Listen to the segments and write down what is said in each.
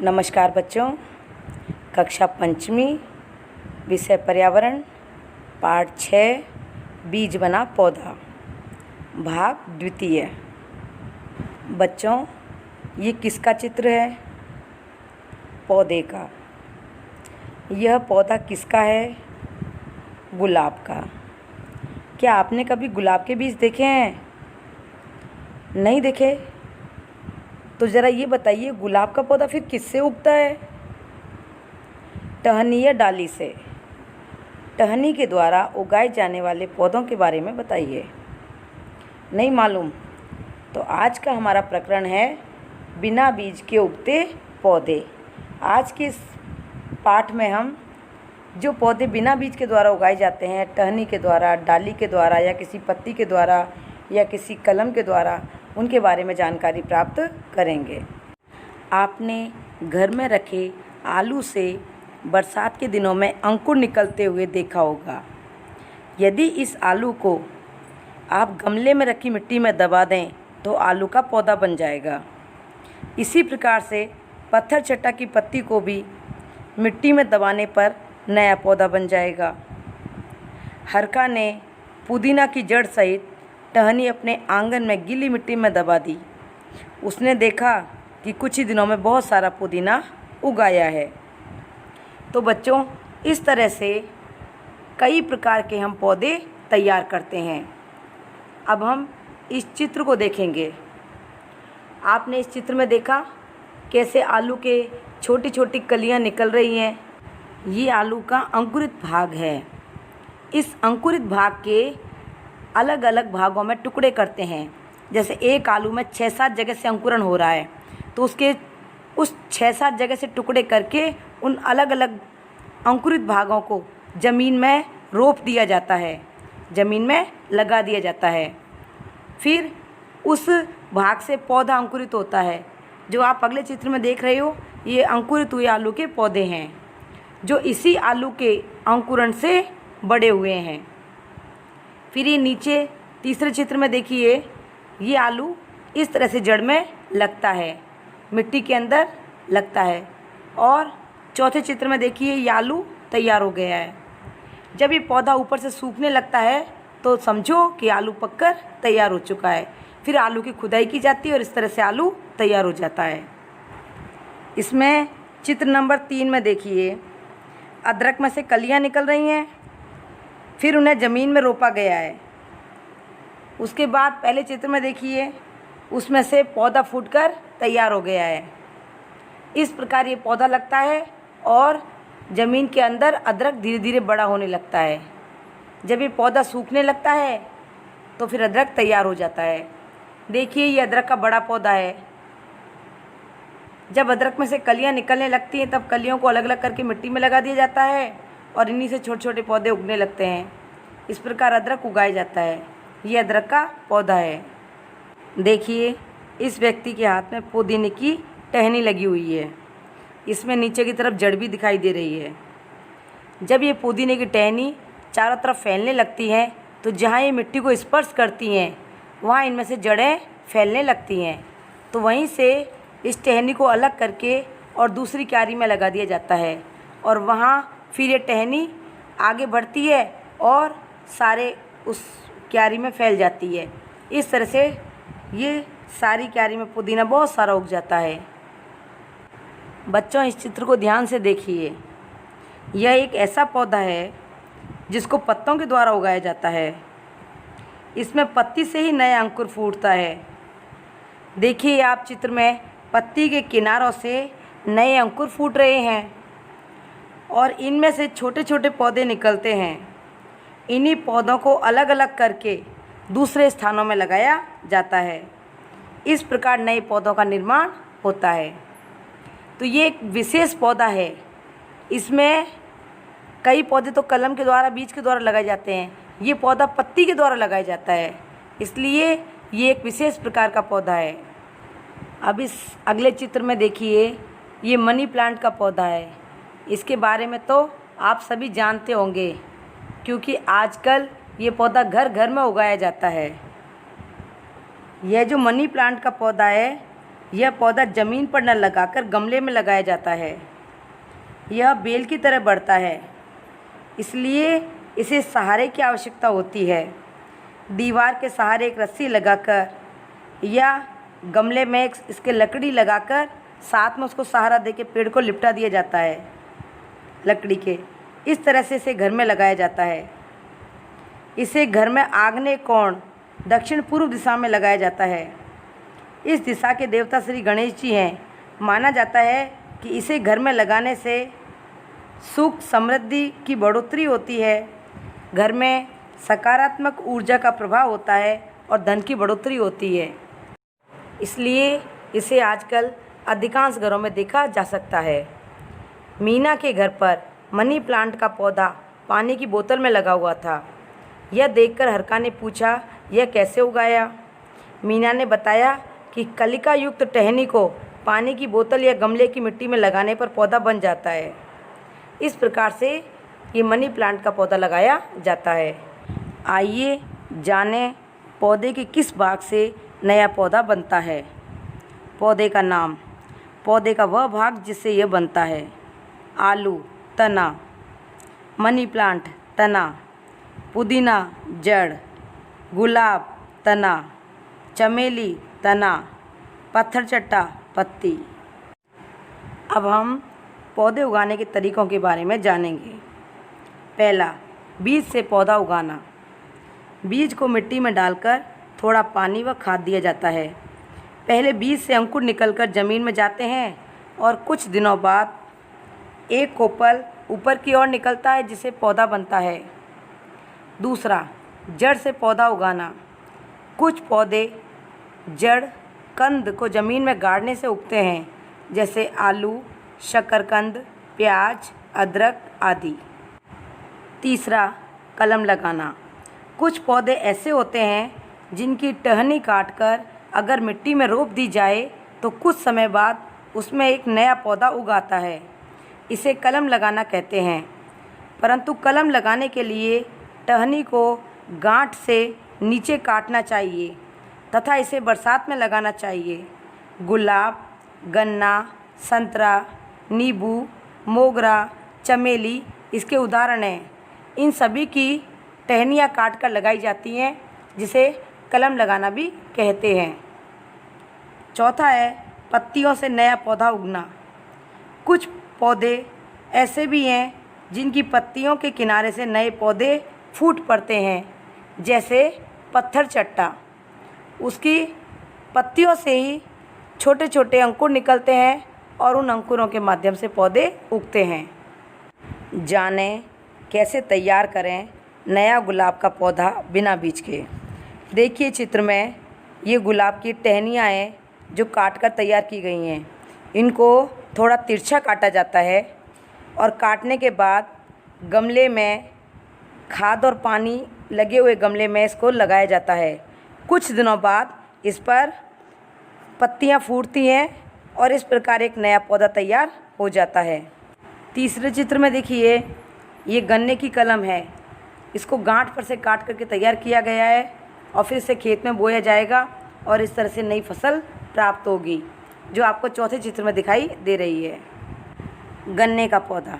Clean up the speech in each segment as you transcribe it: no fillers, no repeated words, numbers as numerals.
नमस्कार बच्चों, कक्षा पंचमी, विषय पर्यावरण, पाठ 6, बीज बना पौधा, भाग द्वितीय। बच्चों, ये किसका चित्र है? पौधे का। यह पौधा किसका है? गुलाब का। क्या आपने कभी गुलाब के बीज देखे हैं? नहीं देखे? तो ज़रा ये बताइए, गुलाब का पौधा फिर किससे उगता है? टहनी या डाली से। टहनी के द्वारा उगाए जाने वाले पौधों के बारे में बताइए। नहीं मालूम? तो आज का हमारा प्रकरण है बिना बीज के उगते पौधे। आज के इस पाठ में हम जो पौधे बिना बीज के द्वारा उगाए जाते हैं, टहनी के द्वारा, डाली के द्वारा या किसी पत्ती के द्वारा या किसी कलम के द्वारा, उनके बारे में जानकारी प्राप्त करेंगे। आपने घर में रखे आलू से बरसात के दिनों में अंकुर निकलते हुए देखा होगा। यदि इस आलू को आप गमले में रखी मिट्टी में दबा दें तो आलू का पौधा बन जाएगा। इसी प्रकार से पत्थर चट्टा की पत्ती को भी मिट्टी में दबाने पर नया पौधा बन जाएगा। हरका ने पुदीना की जड़ सहित टहनी अपने आंगन में गीली मिट्टी में दबा दी। उसने देखा कि कुछ ही दिनों में बहुत सारा पुदीना उगाया है। तो बच्चों, इस तरह से कई प्रकार के हम पौधे तैयार करते हैं। अब हम इस चित्र को देखेंगे। आपने इस चित्र में देखा कैसे आलू के छोटी छोटी कलियां निकल रही हैं। ये आलू का अंकुरित भाग है। इस अंकुरित भाग के अलग अलग भागों में टुकड़े करते हैं। जैसे एक आलू में 6-7 जगह से अंकुरण हो रहा है, तो उसके उस 6-7 जगह से टुकड़े करके उन अलग अलग अंकुरित भागों को ज़मीन में रोप दिया जाता है, ज़मीन में लगा दिया जाता है। फिर उस भाग से पौधा अंकुरित होता है। जो आप अगले चित्र में देख रहे हो, ये अंकुरित हुए आलू के पौधे हैं जो इसी आलू के अंकुरण से बड़े हुए हैं। फिर ये नीचे तीसरे चित्र में देखिए, ये आलू इस तरह से जड़ में लगता है, मिट्टी के अंदर लगता है। और चौथे चित्र में देखिए, ये आलू तैयार हो गया है। जब ये पौधा ऊपर से सूखने लगता है तो समझो कि आलू पककर तैयार हो चुका है। फिर आलू की खुदाई की जाती है और इस तरह से आलू तैयार हो जाता है। इसमें चित्र नंबर 3 में देखिए, अदरक में से कलियां निकल रही हैं। फिर उन्हें ज़मीन में रोपा गया है। उसके बाद पहले चित्र में देखिए, उसमें से पौधा फूटकर तैयार हो गया है। इस प्रकार ये पौधा लगता है और ज़मीन के अंदर अदरक धीरे धीरे बड़ा होने लगता है। जब ये पौधा सूखने लगता है तो फिर अदरक तैयार हो जाता है। देखिए, ये अदरक का बड़ा पौधा है। जब अदरक में से कलियां निकलने लगती हैं तब कलियों को अलग अलग करके मिट्टी में लगा दिया जाता है और इन्हीं से छोटे छोटे पौधे उगने लगते हैं। इस प्रकार अदरक उगाया जाता है। ये अदरक का पौधा है। देखिए, इस व्यक्ति के हाथ में पुदीने की टहनी लगी हुई है। इसमें नीचे की तरफ जड़ भी दिखाई दे रही है। जब ये पुदीने की टहनी चारों तरफ फैलने लगती है तो जहाँ ये मिट्टी को स्पर्श करती हैं वहाँ इनमें से जड़ें फैलने लगती हैं। तो वहीं से इस टहनी को अलग करके और दूसरी क्यारी में लगा दिया जाता है और वहाँ फिर ये टहनी आगे बढ़ती है और सारे उस क्यारी में फैल जाती है। इस तरह से ये सारी क्यारी में पुदीना बहुत सारा उग जाता है। बच्चों, इस चित्र को ध्यान से देखिए। यह एक ऐसा पौधा है जिसको पत्तों के द्वारा उगाया जाता है। इसमें पत्ती से ही नया अंकुर फूटता है। देखिए, आप चित्र में पत्ती के किनारों से नए अंकुर फूट रहे हैं और इनमें से छोटे छोटे पौधे निकलते हैं। इन्हीं पौधों को अलग अलग करके दूसरे स्थानों में लगाया जाता है। इस प्रकार नए पौधों का निर्माण होता है। तो ये एक विशेष पौधा है। इसमें कई पौधे तो कलम के द्वारा, बीज के द्वारा लगाए जाते हैं। ये पौधा पत्ती के द्वारा लगाया जाता है, इसलिए ये एक विशेष प्रकार का पौधा है। अब इस अगले चित्र में देखिए, ये मनी प्लांट का पौधा है। इसके बारे में तो आप सभी जानते होंगे क्योंकि आजकल ये पौधा घर घर में उगाया जाता है। यह जो मनी प्लांट का पौधा है, यह पौधा ज़मीन पर न लगाकर गमले में लगाया जाता है। यह बेल की तरह बढ़ता है, इसलिए इसे सहारे की आवश्यकता होती है। दीवार के सहारे एक रस्सी लगाकर या गमले में इसके लकड़ी लगाकर साथ में उसको सहारा देकर पेड़ को लिपटा दिया जाता है लकड़ी के। इस तरह से इसे घर में लगाया जाता है। इसे घर में आग्नेय कोण दक्षिण पूर्व दिशा में लगाया जाता है। इस दिशा के देवता श्री गणेश जी हैं। माना जाता है कि इसे घर में लगाने से सुख समृद्धि की बढ़ोतरी होती है, घर में सकारात्मक ऊर्जा का प्रभाव होता है और धन की बढ़ोतरी होती है। इसलिए इसे आजकल अधिकांश घरों में देखा जा सकता है। मीना के घर पर मनी प्लांट का पौधा पानी की बोतल में लगा हुआ था। यह देखकर हरका ने पूछा, यह कैसे उगाया? मीना ने बताया कि कलिका युक्त टहनी को पानी की बोतल या गमले की मिट्टी में लगाने पर पौधा बन जाता है। इस प्रकार से ये मनी प्लांट का पौधा लगाया जाता है। आइए जानें पौधे के किस भाग से नया पौधा बनता है। पौधे का नाम। पौधे का वह भाग जिससे यह बनता है। आलू तना, मनी प्लांट तना, पुदीना जड़, गुलाब तना, चमेली तना, पत्थर चट्टा पत्ती। अब हम पौधे उगाने के तरीकों के बारे में जानेंगे। पहला, बीज से पौधा उगाना। बीज को मिट्टी में डालकर थोड़ा पानी व खाद दिया जाता है। पहले बीज से अंकुर निकलकर ज़मीन में जाते हैं और कुछ दिनों बाद एक कोपल ऊपर की ओर निकलता है जिससे पौधा बनता है। दूसरा, जड़ से पौधा उगाना। कुछ पौधे जड़ कंद को ज़मीन में गाड़ने से उगते हैं, जैसे आलू, शकरकंद, प्याज, अदरक आदि। तीसरा, कलम लगाना। कुछ पौधे ऐसे होते हैं जिनकी टहनी काटकर अगर मिट्टी में रोप दी जाए तो कुछ समय बाद उसमें एक नया पौधा उगाता है। इसे कलम लगाना कहते हैं। परंतु कलम लगाने के लिए टहनी को गांठ से नीचे काटना चाहिए तथा इसे बरसात में लगाना चाहिए। गुलाब, गन्ना, संतरा, नींबू, मोगरा, चमेली इसके उदाहरण हैं। इन सभी की टहनियाँ काटकर लगाई जाती हैं, जिसे कलम लगाना भी कहते हैं। चौथा है पत्तियों से नया पौधा उगना। कुछ पौधे ऐसे भी हैं जिनकी पत्तियों के किनारे से नए पौधे फूट पड़ते हैं, जैसे पत्थर चट्टा। उसकी पत्तियों से ही छोटे छोटे अंकुर निकलते हैं और उन अंकुरों के माध्यम से पौधे उगते हैं। जानें कैसे तैयार करें नया गुलाब का पौधा बिना बीज के। देखिए चित्र में ये गुलाब की टहनियाँ हैं जो काटकर तैयार की गई हैं। इनको थोड़ा तिरछा काटा जाता है और काटने के बाद गमले में खाद और पानी लगे हुए गमले में इसको लगाया जाता है। कुछ दिनों बाद इस पर पत्तियां फूटती हैं और इस प्रकार एक नया पौधा तैयार हो जाता है। तीसरे चित्र में देखिए, ये गन्ने की कलम है। इसको गांठ पर से काट करके तैयार किया गया है और फिर इसे खेत में बोया जाएगा और इस तरह से नई फसल प्राप्त होगी, जो आपको चौथे चित्र में दिखाई दे रही है। गन्ने का पौधा।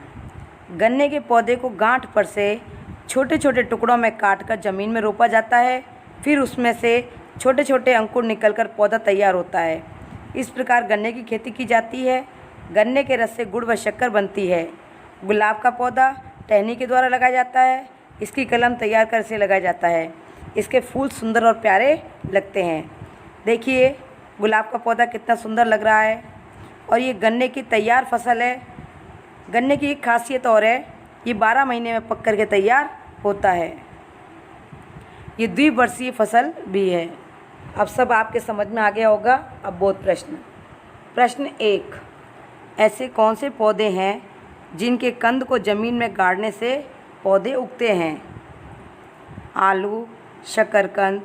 गन्ने के पौधे को गांठ पर से छोटे छोटे टुकड़ों में काटकर ज़मीन में रोपा जाता है। फिर उसमें से छोटे छोटे अंकुर निकलकर पौधा तैयार होता है। इस प्रकार गन्ने की खेती की जाती है। गन्ने के रस से गुड़ व शक्कर बनती है। गुलाब का पौधा टहनी के द्वारा लगाया जाता है। इसकी कलम तैयार कर इसे लगाया जाता है। इसके फूल सुंदर और प्यारे लगते हैं। देखिए गुलाब का पौधा कितना सुंदर लग रहा है। और ये गन्ने की तैयार फसल है। गन्ने की एक खासियत और है, ये 12 महीने में पक करके तैयार होता है। ये द्विवर्षीय फसल भी है। अब सब आपके समझ में आ गया होगा। अब बहुत प्रश्न 1, ऐसे कौन से पौधे हैं जिनके कंद को ज़मीन में गाड़ने से पौधे उगते हैं? आलू, शकरकंद,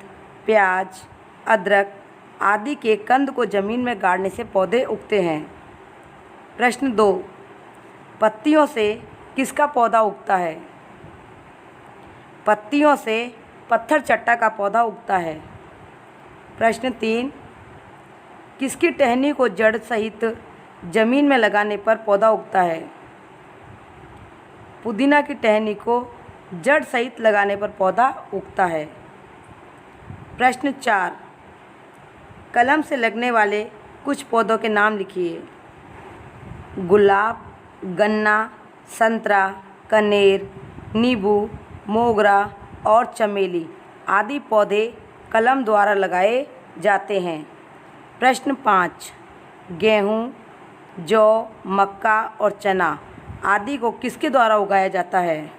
प्याज, अदरक आदि के कंद को ज़मीन में गाड़ने से पौधे उगते हैं। प्रश्न 2, पत्तियों से किसका पौधा उगता है? पत्तियों से पत्थर चट्टा का पौधा उगता है। प्रश्न 3, किसकी टहनी को जड़ सहित जमीन में लगाने पर पौधा उगता है? पुदीना की टहनी को जड़ सहित लगाने पर पौधा उगता है। प्रश्न 4, कलम से लगने वाले कुछ पौधों के नाम लिखिए। गुलाब, गन्ना, संतरा, कनेर, नींबू, मोगरा और चमेली आदि पौधे कलम द्वारा लगाए जाते हैं। प्रश्न 5, गेहूँ, जौ, मक्का और चना आदि को किसके द्वारा उगाया जाता है?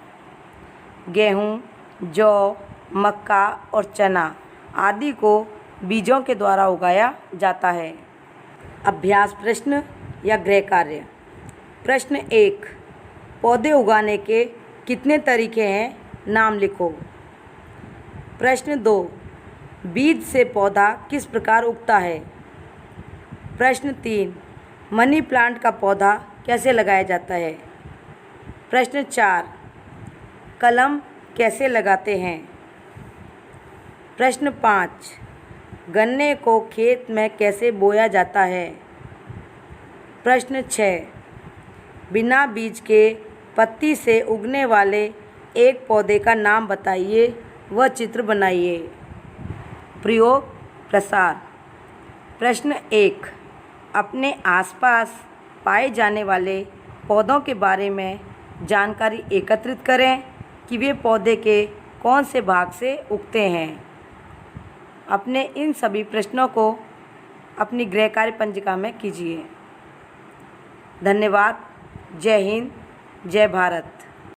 गेहूँ, जौ, मक्का और चना आदि को बीजों के द्वारा उगाया जाता है। अभ्यास प्रश्न या गृह कार्य। प्रश्न 1, पौधे उगाने के कितने तरीके हैं? नाम लिखो। प्रश्न 2, बीज से पौधा किस प्रकार उगता है? प्रश्न 3, मनी प्लांट का पौधा कैसे लगाया जाता है? प्रश्न 4, कलम कैसे लगाते हैं? प्रश्न 5, गन्ने को खेत में कैसे बोया जाता है? प्रश्न 6, बिना बीज के पत्ती से उगने वाले एक पौधे का नाम बताइए व चित्र बनाइए। प्रयोग प्रसार। प्रश्न 1, अपने आसपास पाए जाने वाले पौधों के बारे में जानकारी एकत्रित करें कि वे पौधे के कौन से भाग से उगते हैं। अपने इन सभी प्रश्नों को अपनी गृह कार्य पंजिका में कीजिए। धन्यवाद। जय हिंद, जय भारत।